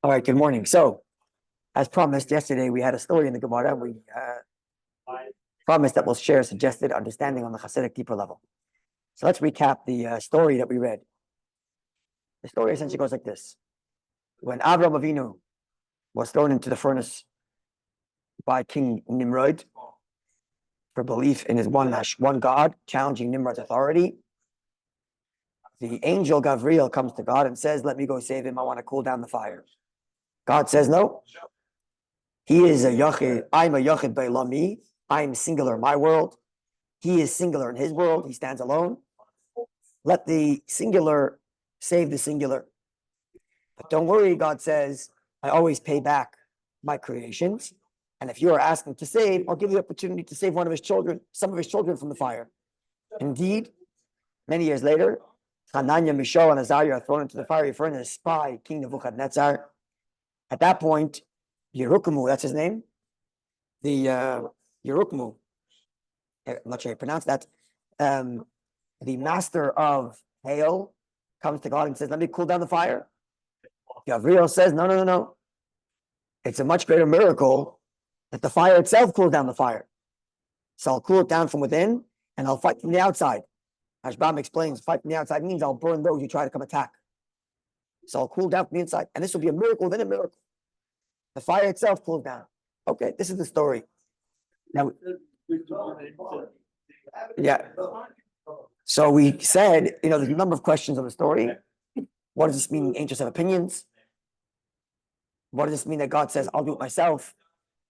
All right, good morning. So, as promised yesterday, we had a story in the Gemara. We promised that we'll share suggested understanding on the Hasidic deeper level. So let's recap the story that we read. The story essentially goes like this. When Avraham Avinu was thrown into the furnace by King Nimrod for belief in his one God, challenging Nimrod's authority, the angel Gabriel comes to God and says, let me go save him. I want to cool down the fire. God says, no. He is a Yachid. I'm a Yachid Be'lami. I'm singular in my world. He is singular in his world. He stands alone. Let the singular save the singular. But don't worry, God says, I always pay back my creations. And if you are asking to save, I'll give you the opportunity to save one of his children, some of his children from the fire. Indeed, many years later, Hananiah, Mishael, and Azariah are thrown into the fiery furnace by King Nebuchadnezzar. At that point, Yerukmu, that's his name, the Yerukmu, I'm not sure how you pronounce that, the master of hail comes to God and says, let me cool down the fire. Gabriel says, no. It's a much greater miracle that the fire itself cools down the fire. So I'll cool it down from within and I'll fight from the outside. Hashbam explains, fight from the outside means I'll burn those who try to come attack. So I'll cool down from the inside. And this will be a miracle within a miracle. The fire itself cools down. Okay, this is the story. Now, yeah. So we said, there's a number of questions on the story. What does this mean? Angels have opinions. What does this mean that God says, I'll do it myself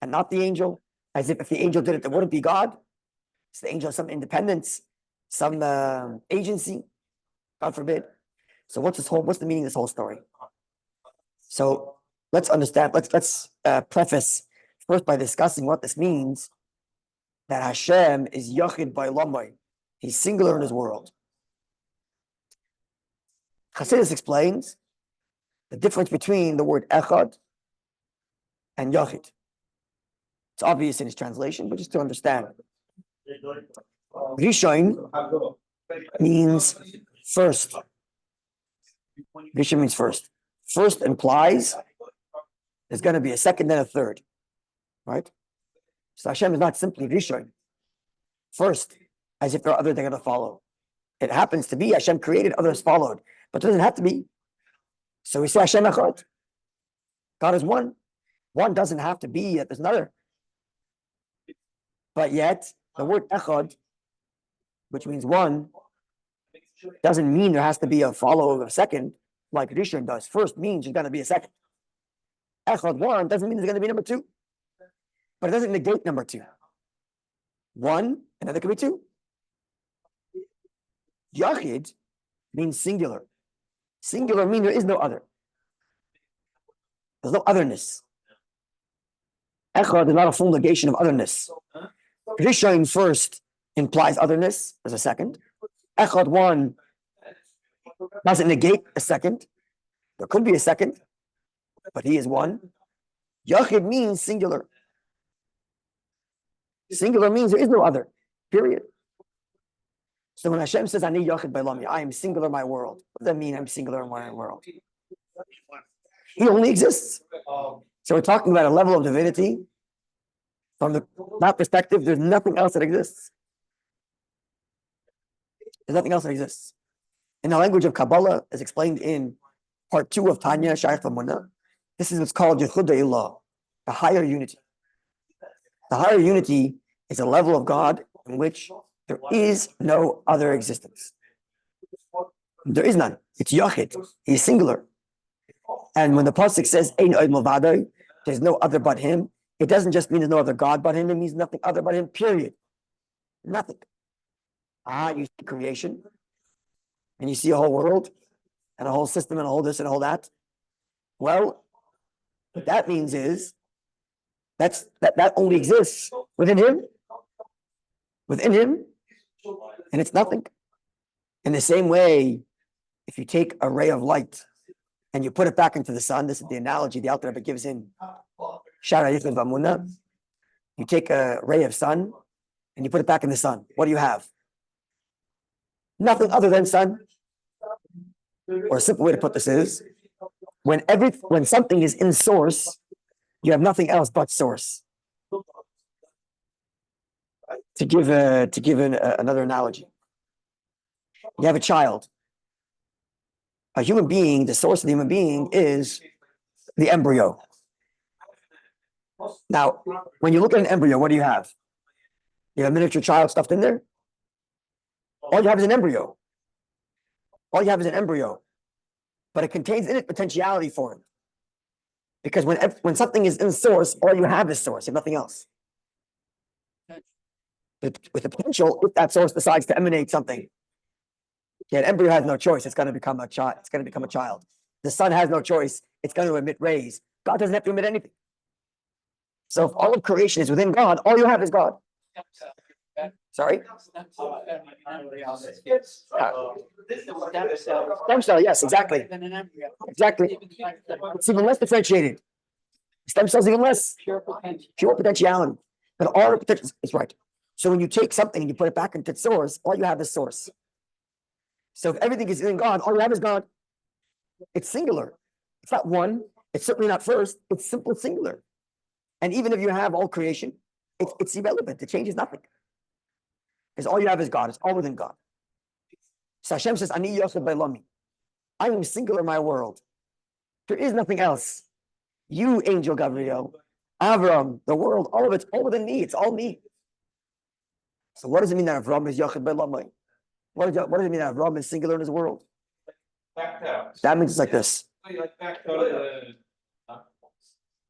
and not the angel? As if the angel did it, there wouldn't be God. So the angel has some independence, some agency, God forbid. So what's the meaning of this whole story? So let's understand, let's preface first by discussing what this means, that Hashem is Yachid Ba'olamai. He's singular in his world. Chassidus explains the difference between the word Echad and Yachid. It's obvious in his translation, but just to understand. Rishon means first. Rishon means first. First implies there's going to be a second and a third, right? So Hashem is not simply Rishon, first, as if there are others that are going to follow. It happens to be Hashem created, others followed, but it doesn't have to be. So we say Hashem Echad. God is one. One doesn't have to be that there's another. But yet, the word Echad, which means one, doesn't mean there has to be a follow of a second, like Rishon does. First means there's going to be a second. Echad, one, doesn't mean there's going to be number two. But it doesn't negate number two. One, and then there could be two. Yachid means singular. Singular means there is no other. There's no otherness. Echad is not a full negation of otherness. Rishon first implies otherness. There's a second. Echad one doesn't negate a second. There could be a second, but he is one. Yachid means singular. Singular means there is no other, period. So when Hashem says, Ani Yachid Ba'olamai, I am singular in my world, what does that mean, I'm singular in my world? He only exists. So we're talking about a level of divinity. From that perspective, there's nothing else that exists. There's nothing else that exists. In the language of Kabbalah, as explained in part 2 of Tanya, Shaykh Lamuna, this is what's called Yichud Ilah, the higher unity. The higher unity is a level of God in which there is no other existence. There is none. It's Yachid. He's singular. And when the pasuk says, Ein od milvado, there's no other but him, it doesn't just mean there's no other God but him, it means nothing other but him, period. Nothing. You see creation, and you see a whole world, and a whole system, and a whole this, and a whole that. Well, what that means is, that only exists within him, and it's nothing. In the same way, if you take a ray of light and you put it back into the sun, this is the analogy the Alter Rebbe gives in Shara Yichud V'Amunah. You take a ray of sun and you put it back in the sun. What do you have? Nothing other than sun. Or a simple way to put this is, when something is in source, you have nothing else but source. To give another analogy, you have a child. A human being, the source of the human being is the embryo. Now, when you look at an embryo, what do you have? You have a miniature child stuffed in there? All you have is an embryo. All you have is an embryo. But it contains in it potentiality for it. Because when something is in source, all you have is source, you have nothing else. With the potential, if that source decides to emanate something, an embryo has no choice, it's going to become a child. It's going to become a child. The sun has no choice, it's going to emit rays. God doesn't have to emit anything. So if all of creation is within God, all you have is God. Sorry? Stem cell, yes, exactly. Exactly. It's even less differentiated. Stem cells even less. Pure potentiality. But all the potential is right. So when you take something and you put it back into its source, all you have is source. So if everything is in God, all you have is God. It's singular. It's not one. It's certainly not first. It's simple singular. And even if you have all creation, it's irrelevant. It changes nothing. Because all you have is God. It's all within God. So Hashem says, Ani Yochid Be'olami. I am singular in my world. There is nothing else. You, Angel Gabriel, Avram, the world, all of it's all within me. It's all me. So what does it mean that Avram is Yochid Be'olami? What does it mean that Avram is singular in his world? That means it's like this.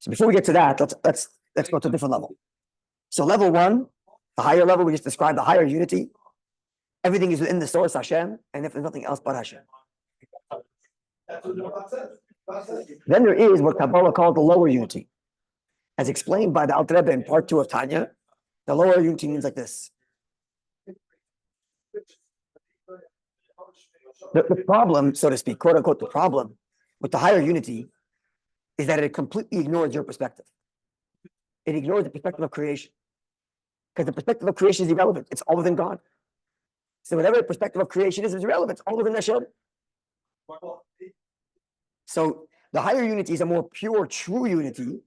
So before we get to that, let's go to a different level. So level one, the higher level, we just described the higher unity. Everything is within the source Hashem, and if there's nothing else but Hashem. Then there is what Kabbalah called the lower unity. As explained by the Alter Rebbe in part 2 of Tanya, the lower unity means like this. The problem, so to speak, quote unquote, the problem with the higher unity is that it completely ignores your perspective. It ignores the perspective of creation. Because the perspective of creation is irrelevant. It's all within God. So whatever the perspective of creation is irrelevant. It's all within Hashem. So the higher unity is a more pure, true unity,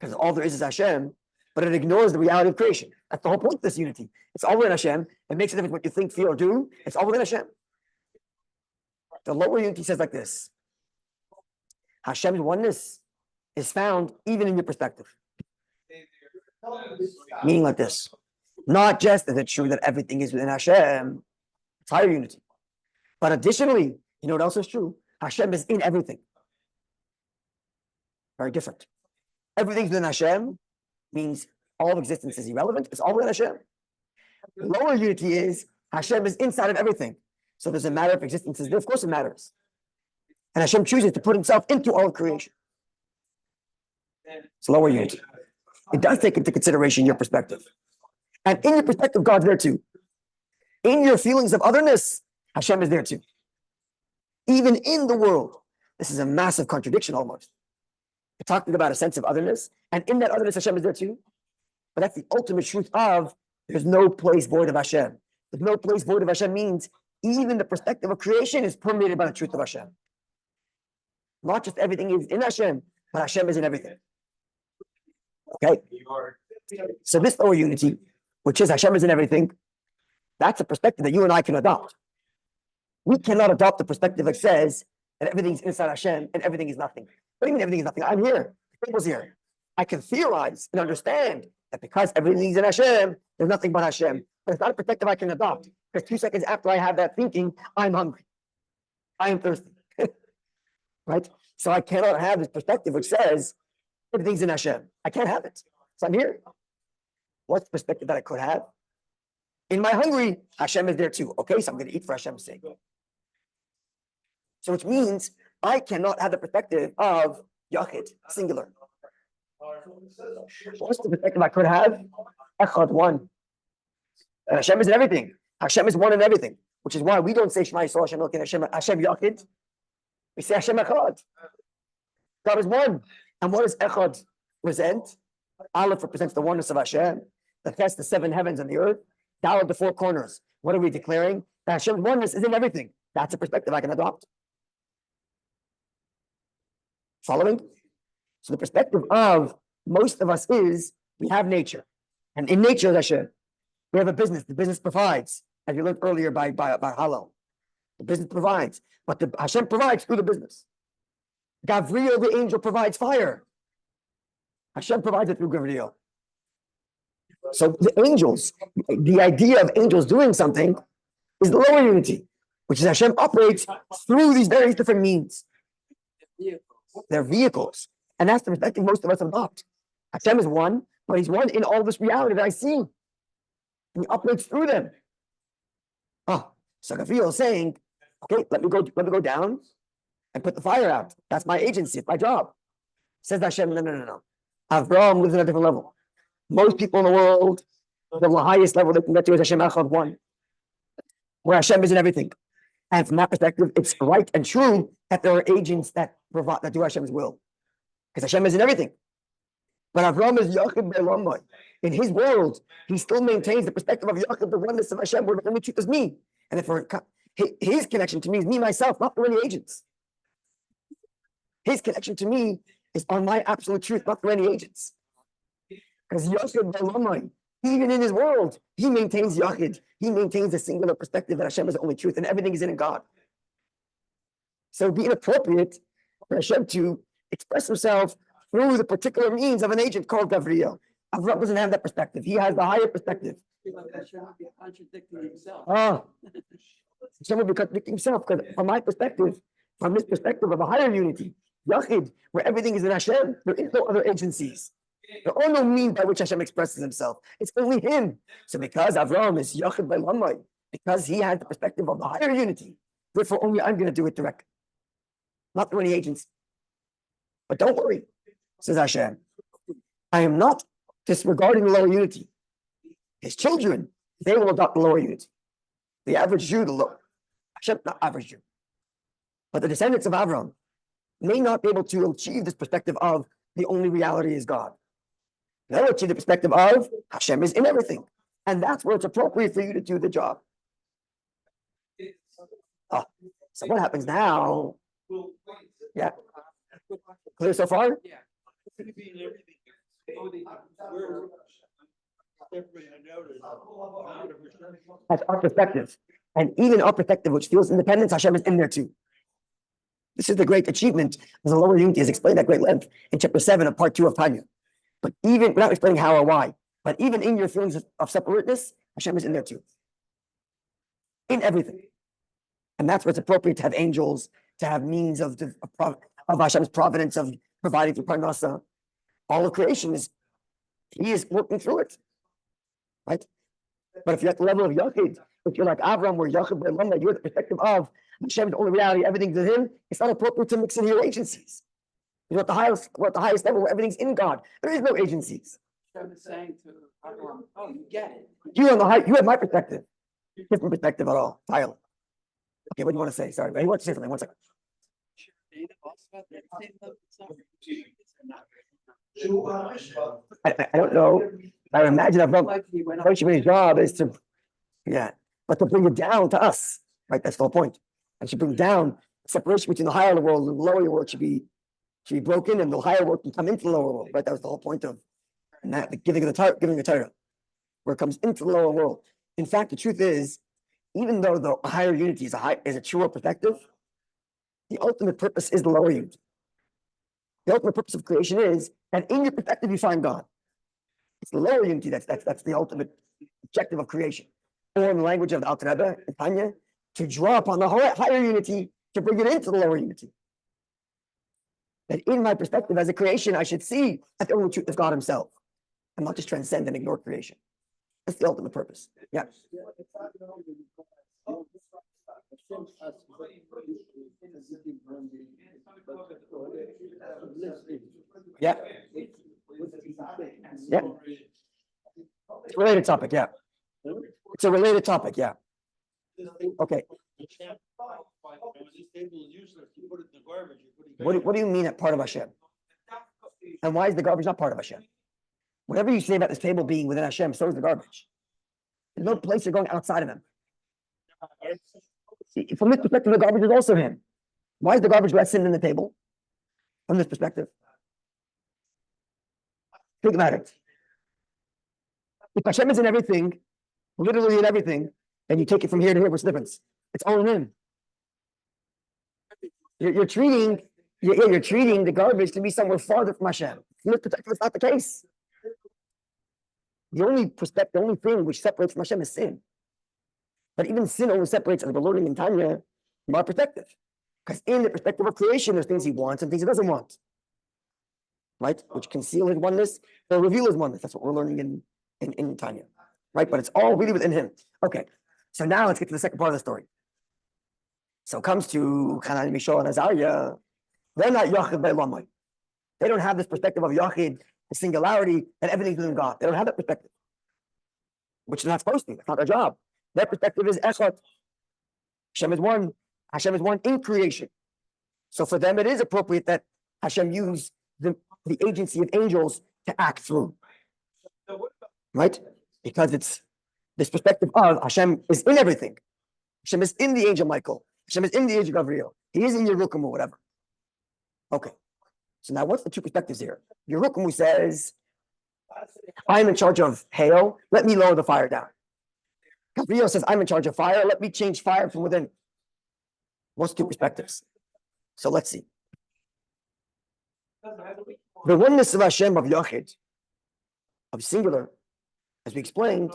because all there is Hashem, but it ignores the reality of creation. That's the whole point of this unity. It's all within Hashem. It makes a difference what you think, feel, or do. It's all within Hashem. The lower unity says like this. Hashem's oneness is found even in your perspective. Meaning like this. Not just is it true that everything is within Hashem, it's higher unity. But additionally, you know what else is true? Hashem is in everything. Very different. Everything's within Hashem means all of existence is irrelevant. It's all within Hashem. Lower unity is Hashem is inside of everything. So does it matter if existence is there? Of course it matters. And Hashem chooses to put himself into all of creation. It's lower unity. It does take into consideration your perspective. And in your perspective, God's there too. In your feelings of otherness, Hashem is there too. Even in the world. This is a massive contradiction almost. We're talking about a sense of otherness, and in that otherness, Hashem is there too. But that's the ultimate truth of there's no place void of Hashem. There's no place void of Hashem means even the perspective of creation is permeated by the truth of Hashem. Not just everything is in Hashem, but Hashem is in everything. Okay? So this lower unity, which is Hashem is in everything, that's a perspective that you and I can adopt. We cannot adopt the perspective that says that everything's inside Hashem and everything is nothing. What do you mean everything is nothing? I'm here. The table's here. I can theorize and understand that because everything's in Hashem, there's nothing but Hashem. But it's not a perspective I can adopt. Because 2 seconds after I have that thinking, I'm hungry. I am thirsty. Right? So I cannot have this perspective which says everything's in Hashem. I can't have it. So I'm here. What's the perspective that I could have? In my hungry, Hashem is there too. Okay, so I'm going to eat for Hashem's sake. So which means I cannot have the perspective of Yachid, singular. What's the perspective I could have? Echad, one. And Hashem is in everything. Hashem is one in everything. Which is why we don't say Shema Yisrael, Hashem Elokeinu, Hashem Yachid. We say Hashem Echad. God is one. And what does Echad present? Aleph represents the oneness of Hashem. The Ches, the 7 heavens and the earth. Dalet, the 4 corners. What are we declaring? That Hashem's oneness is in everything. That's a perspective I can adopt. Following? So the perspective of most of us is we have nature. And in nature, Hashem, we have a business. The business provides, as you learned earlier by Hallel. The business provides, but the Hashem provides through the business. Gavriel, the angel, provides fire. Hashem provides it through Gavriel. So the angels, the idea of angels doing something is the lower unity, which is Hashem operates through these various different means. They're vehicles. And that's the perspective most of us adopt. Hashem is one, but he's one in all this reality that I see. And he operates through them. So Gavriel is saying, okay, let me go down and put the fire out. That's my agency, it's my job. Says Hashem, no. Avraham lives on a different level. Most people in the world, the highest level they can get to is Hashem Echad one, where Hashem is in everything. And from that perspective, it's right and true that there are agents that do Hashem's will, because Hashem is in everything. But Avraham is Yachid Be'elamai. In his world, he still maintains the perspective of Yachid, the oneness of Hashem, where the only truth is me. And therefore, his connection to me is me, myself, not through any agents. His connection to me is on my absolute truth, not through any agents. Because Yachid Be'elamai, even in his world, he maintains Yachid. He maintains a singular perspective that Hashem is the only truth and everything is in God. So it would be inappropriate for Hashem to express himself through the particular means of an agent called Gavriel. Avraham doesn't have that perspective. He has the higher perspective. Hashem would be contradicting himself. Hashem would be contradicting himself, because from my perspective, from this perspective of a higher unity, Yachid, where everything is in Hashem, there is no other agencies. There are no means by which Hashem expresses himself. It's only him. So because Avraham is Yachid Be'elamai, because he has the perspective of the higher unity, therefore only I'm going to do it directly, not through any agents. But don't worry, says Hashem, I am not disregarding the lower unity. His children, they will adopt the lower unity. The average Jew, the lower. Hashem, not average Jew. But the descendants of Avraham may not be able to achieve this perspective of the only reality is God. They'll achieve the perspective of Hashem is in everything. And that's where it's appropriate for you to do the job. So what happens now? Yeah. Clear so far? Yeah. That's our perspective. And even our perspective, which feels independence, Hashem is in there too. This is the great achievement of the lower unity, as explained at great length in chapter 7 of part 2 of Tanya. But even, without explaining how or why, but even in your feelings of separateness, Hashem is in there too. In everything. And that's where it's appropriate to have angels, to have means of Hashem's providence, of providing through Parnasa. All of creation he is working through it. Right? But if you're at the level of Yachid, if you're like Avraham, where Yachid Be'elamai, you're the perspective of Hashem, the only reality, everything's in him, it's not appropriate to mix in your agencies. You're at the highest level where everything's in God. There is no agencies. Hashem is saying to Avraham, oh, you get it. You have my perspective. Different perspective at all. Entirely. Okay, what do you want to say? Sorry, he wants to say something. 1 second. I don't know. I imagine Avram's job is to, but to bring it down to us. Right, that's the whole point. And should bring down separation between the higher world and the lower world should be broken, and the higher world can come into the lower world. Right, that was the whole point of giving the Torah, where it comes into the lower world. In fact, the truth is, even though the higher unity is a truer perspective, the ultimate purpose is the lower unity. The ultimate purpose of creation is that in your perspective you find God. It's the lower unity that's the ultimate objective of creation. Or in the language of the Alter Rebbe and Tanya, to draw upon the higher unity to bring it into the lower unity. That in my perspective as a creation, I should see that the only truth is God himself, and not just transcend and ignore creation. That's the ultimate purpose. Yeah. Yeah. Yeah. It's a related topic, yeah. It's a related topic, yeah. Okay. What do you mean at part of Hashem? And why is the garbage not part of Hashem? Whatever you say about this table being within Hashem, so is the garbage. There's no place you're going outside of him. From this perspective, the garbage is also him. Why is the garbage less sin than the table? from this perspective? Think about it. If Hashem is in everything, literally in everything, and you take it from here to here, what's the difference? It's all in Him. You're treating the garbage to be somewhere farther from Hashem. From this perspective, it's not the case. The only thing which separates from Hashem is sin. But even sin only separates, as we're learning in Tanya, from our perspective. Because in the perspective of creation, there's things He wants and things He doesn't want. Right? Which conceal His oneness or reveal His oneness. That's what we're learning in Tanya. Right? But it's all really within Him. Okay. So now let's get to the second part of the story. So it comes to Hanan, Mishael, and Azariah. They're not Yachid by Lamai. They don't have this perspective of Yachid, the singularity, and everything's within God. They don't have that perspective. Which they're not supposed to. That's not their job. Their perspective is Echad. Hashem is one. Hashem is one in creation. So for them, it is appropriate that Hashem use the agency of angels to act through. Right? Because it's this perspective of Hashem is in everything. Hashem is in the angel Michael. Hashem is in the angel Gabriel. He is in Yerukum or whatever. Okay. So now what's the two perspectives here? Yerukum says, I'm in charge of hail. Let me lower the fire down. Gabriel says, I'm in charge of fire. Let me change fire from within. What's two perspectives? So let's see. The oneness of Hashem, of Yachid, of singular, as we explained,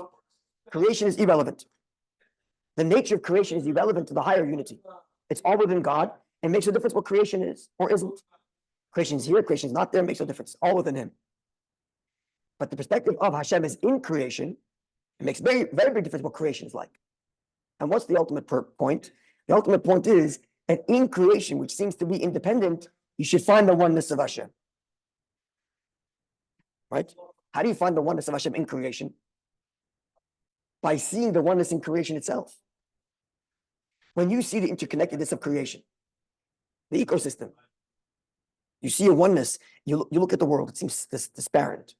creation is irrelevant. The nature of creation is irrelevant to the higher unity. It's all within God and makes no difference what creation is or isn't. Creation is here, creation is not there, makes no difference. All within Him. But the perspective of Hashem is in creation. It makes very, very big difference what creation is like. And what's the ultimate point? The ultimate point is that in creation, which seems to be independent, you should find the oneness of Hashem. Right? How do you find the oneness of Hashem in creation? By seeing the oneness in creation itself. When you see the interconnectedness of creation, the ecosystem, you see a oneness, you look at the world, it seems disparate.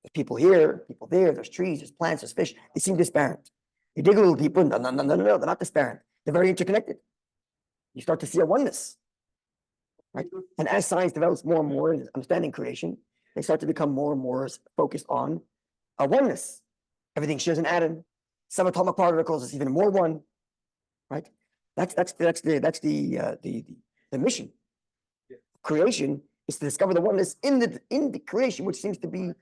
There's people here, people there, there's trees, there's plants, there's fish, they seem disparate. You dig a little deeper, no, they're not disparate. They're very interconnected. You start to see a oneness. Right? And as science develops more and more in understanding creation, they start to become more and more focused on a oneness. Everything shares an atom. Subatomic particles is even more one. Right? That's the mission. Creation is to discover the oneness in the creation, which seems to be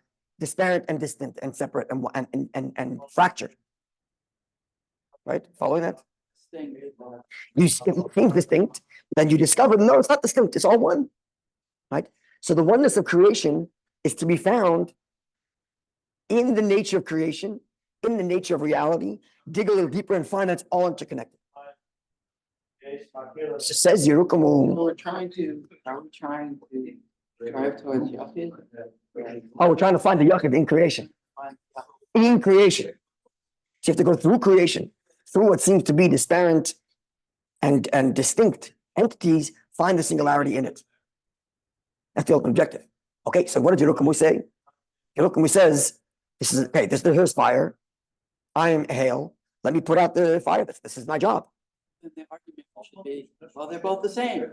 disparate and distant and separate and fractured. Right? Following that? You see things distinct, then you discover, no, it's not distinct, it's all one. Right? So the oneness of creation is to be found in the nature of creation, in the nature of reality. Dig a little deeper and find that it's all interconnected. So says Yerukum. Are we trying to drive towards Yachid? Oh, we're trying to find the Yachid in creation. In creation. So you have to go through creation, through what seems to be disparate and distinct entities, find the singularity in it. That's the ultimate objective. Okay, so what did Yerukum say? Yerukum says, here's fire. I am hail. Let me put out the fire. This is my job. Then the argument should be, well, they're both the same.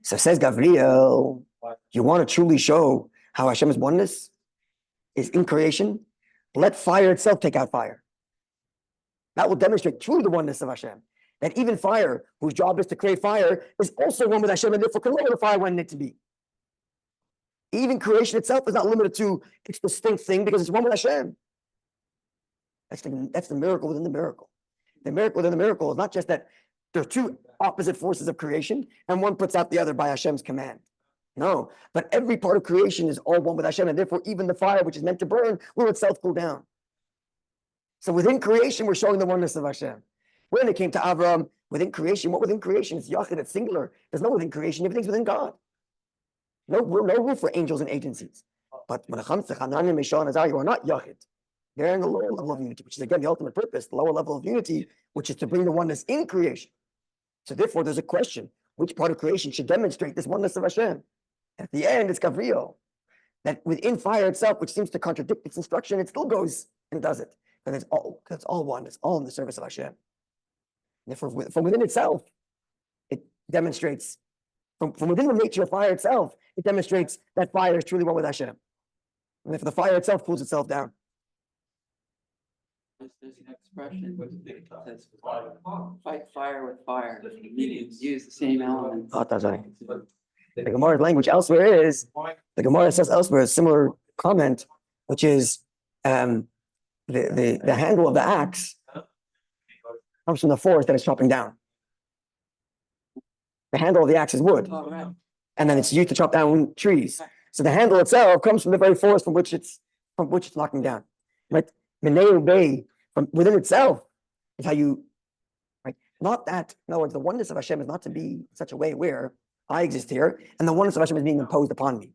So says Gabriel, you want to truly show how Hashem's oneness is in creation? Let fire itself take out fire. That will demonstrate truly the oneness of Hashem. That even fire, whose job is to create fire, is also one with Hashem and therefore can lower the fire when it needs to be. Even creation itself is not limited to its distinct thing because it's one with Hashem. That's the miracle within the miracle. The miracle within the miracle is not just that there are two opposite forces of creation and one puts out the other by Hashem's command. No, but every part of creation is all one with Hashem, and therefore even the fire which is meant to burn will itself cool down. So within creation, we're showing the oneness of Hashem. When it came to Avram, within creation, what within creation? It's Yachid, it's singular. There's no within creation, everything's within God. No room for angels and agencies. But when it comes to Hanan and Mishael and Azariah, you are not Yachid. They're in the lower level of unity, which is again the ultimate purpose, the lower level of unity, which is to bring the oneness in creation. So therefore, there's a question: which part of creation should demonstrate this oneness of Hashem? At the end, it's Gabriel, that within fire itself, which seems to contradict its instruction, it still goes and does it. Because it's all one, it's all in the service of Hashem. And therefore, from within itself, it demonstrates From within the nature of fire itself, it demonstrates that fire is truly one with Hashem. And if the fire itself cools itself down. There's an expression that says fight fire with fire. Use the same element. Oh, that's right. The Gemara's language elsewhere is, the Gemara says elsewhere a similar comment, which is the handle of the axe comes from the forest that it's chopping down. The handle of the axe is wood, Oh, right. and then it's used to chop down trees. So the handle itself comes from the very forest from which it's knocking down. Right? Meneu Bay, from within itself, is how you, right? Not that, in other words, the oneness of Hashem is not to be in such a way where I exist here, and the oneness of Hashem is being imposed upon me.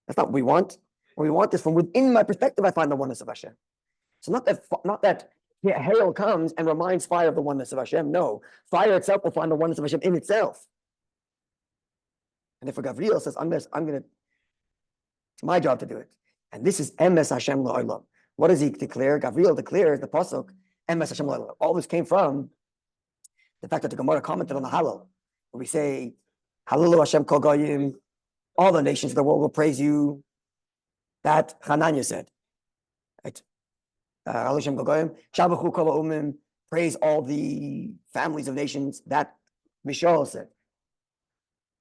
That's not what we want. What we want is from within my perspective, I find the oneness of Hashem. So not that hail comes and reminds fire of the oneness of Hashem. No, fire itself will find the oneness of Hashem in itself. And therefore Gabriel says, it's my job to do it. And this is Emes Hashem La'olam. What does he declare? Gabriel declares the pasuk, Emes Hashem La'olam. All this came from the fact that the Gemara commented on the Hallel. We say, Hallelu Hashem Kol Goyim, all the nations of the world will praise you. That Hananya said. Right? Hallelu Hashem Kol Goyim, Shabachu Kol Ha'umim, praise all the families of nations. That Mishael said.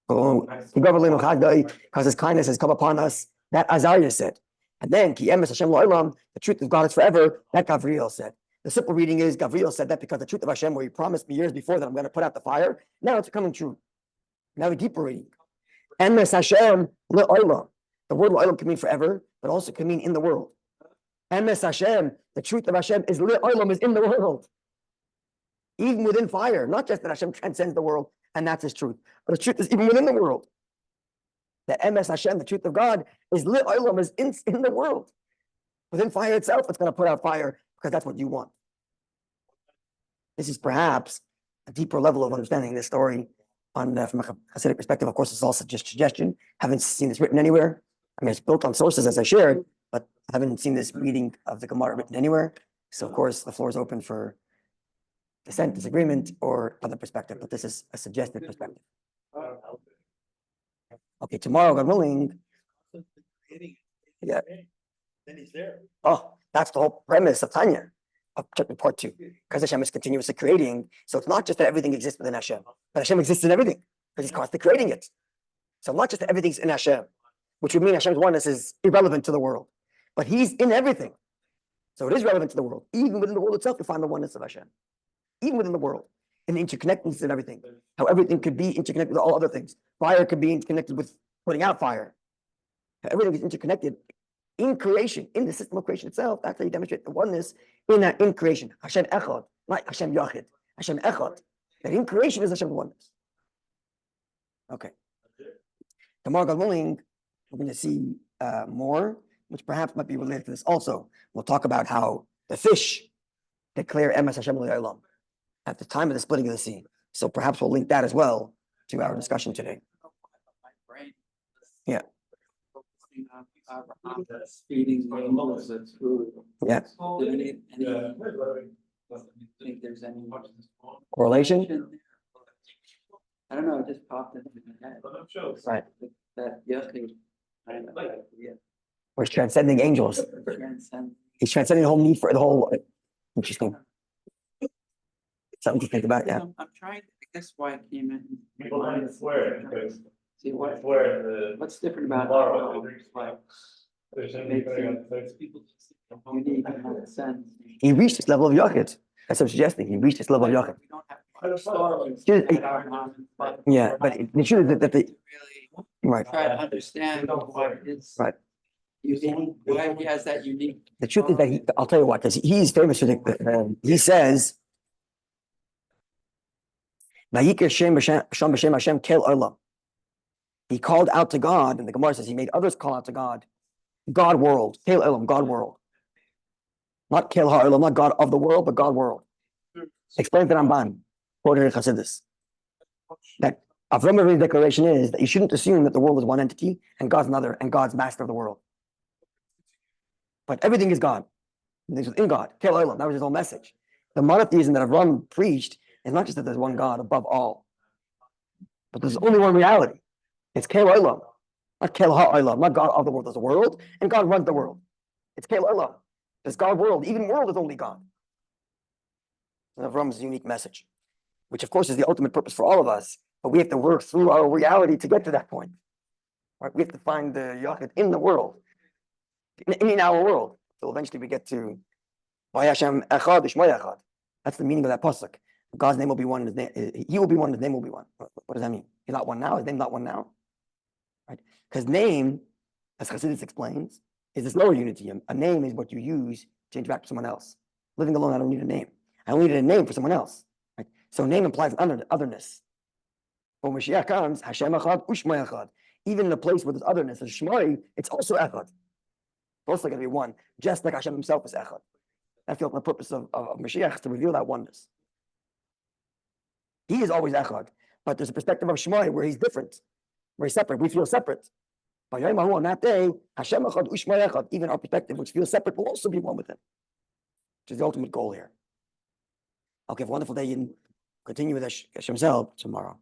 Because his kindness has come upon us. That Azariah said. And then, Ki Emes Hashem La'olam, the truth of God is forever. That Gabriel said. The simple reading is, Gabriel said that because the truth of Hashem, where he promised me years before that I'm going to put out the fire, now it's becoming true. Now a deeper reading. Emes Hashem La'olam. The word La'olam can mean forever, but also can mean in the world. Emes Hashem, the truth of Hashem is La'olam, is in the world. Even within fire. Not just that Hashem transcends the world, and that's his truth. But the truth is even within the world. That Emes Hashem, the truth of God, is La'olam, is in the world. Within fire itself, it's going to put out fire, because that's what you want. This is perhaps a deeper level of understanding this story from a Hasidic perspective. Of course, it's also just suggestion. Haven't seen this written anywhere. I mean, it's built on sources as I shared, but I haven't seen this reading of the Gemara written anywhere. So, of course, the floor is open for dissent, disagreement, or other perspective, but this is a suggested perspective. Okay, tomorrow, God willing. Yeah. Then he's there. Oh, that's the whole premise of Tanya, of chapter part 2. Because Hashem is continuously creating. So it's not just that everything exists within Hashem, but Hashem exists in everything, because he's constantly creating it. So not just that everything's in Hashem, which would mean Hashem's oneness is irrelevant to the world, but he's in everything. So it is relevant to the world. Even within the world itself, you find the oneness of Hashem. Even within the world, in the interconnectedness and everything. How everything could be interconnected with all other things. Fire could be interconnected with putting out fire. Everything is interconnected in creation, in the system of creation itself. That's how you demonstrate the oneness in creation. Hashem Echad, not Hashem Yachid. Hashem Echad. That in creation is Hashem's oneness. Okay. Tomorrow, God willing, we're going to see more, which perhaps might be related to this also. We'll talk about how the fish declare Emes Hashem La'olam at the time of the splitting of the sea. So perhaps we'll link that as well to our discussion today. Yeah. Feeding the animals its food. Yeah. Think there's any Correlation? I don't know, it just popped into my head. Right. That yesterday. Or he's transcending angels. He's transcending the whole need for the whole. Interesting. Something to think about, yeah. I'm trying to think that's why it came in. People don't even swear. See what's different about There's people unique in that sense. He reached this level of Yachid. That's what I'm suggesting. He reached this level of Yachid. We don't have stories Excuse- that are not, but Yeah, but the truth is that the really right, try to understand what is right. unique, why he has that unique. The truth is that I'll tell you what, because he's famous for he says, "Vayikra Shem b'Shem Hashem kel olam." He called out to God, and the Gemara says he made others call out to God. God world, kel olam, God world, not kel ha'olam, not God of the world, but God world. Explains the Ramban, quoted in Chassidus, that Avram Avinu's declaration is that you shouldn't assume that the world is one entity and God's another, and God's master of the world. But everything is God. It's within God. Kel olam. That was his whole message. The monotheism that Avram preached is not just that there's one God above all. But there's only one reality. It's Kel Olam, not Kel HaOlam, not God of the world. There's a world, and God runs the world. It's Kel Olam. There's God world. Even world is only God. And Avram's unique message, which of course is the ultimate purpose for all of us. But we have to work through our reality to get to that point. Right? We have to find the Yachid in the world, in our world. So eventually we get to Vayashem Echad Ishmay Echad. That's the meaning of that pasuk. God's name will be one, and his name, He will be one, His name will be one. What does that mean? He's not one now. His name's not one now, right? Because name, as Chassidus explains, is this lower unity. A name is what you use to interact with someone else. Living alone, I don't need a name. I only need a name for someone else. Right? So name implies otherness. When Mashiach comes, Hashem Echad Ushmay Echad. Even in a place where there's otherness, there's Shmai, it's also Echad. It's also going to be one, just like Hashem Himself is Echad. That's the ultimate purpose of Mashiach, is to reveal that oneness. He is always Echad, but there's a perspective of Shmai where He's different, where He's separate. We feel separate. But on that day, Hashem Echad Ushmay Echad, even our perspective, which feels separate, will also be one with Him, which is the ultimate goal here. Okay, have a wonderful day, and continue with Hashem's help tomorrow.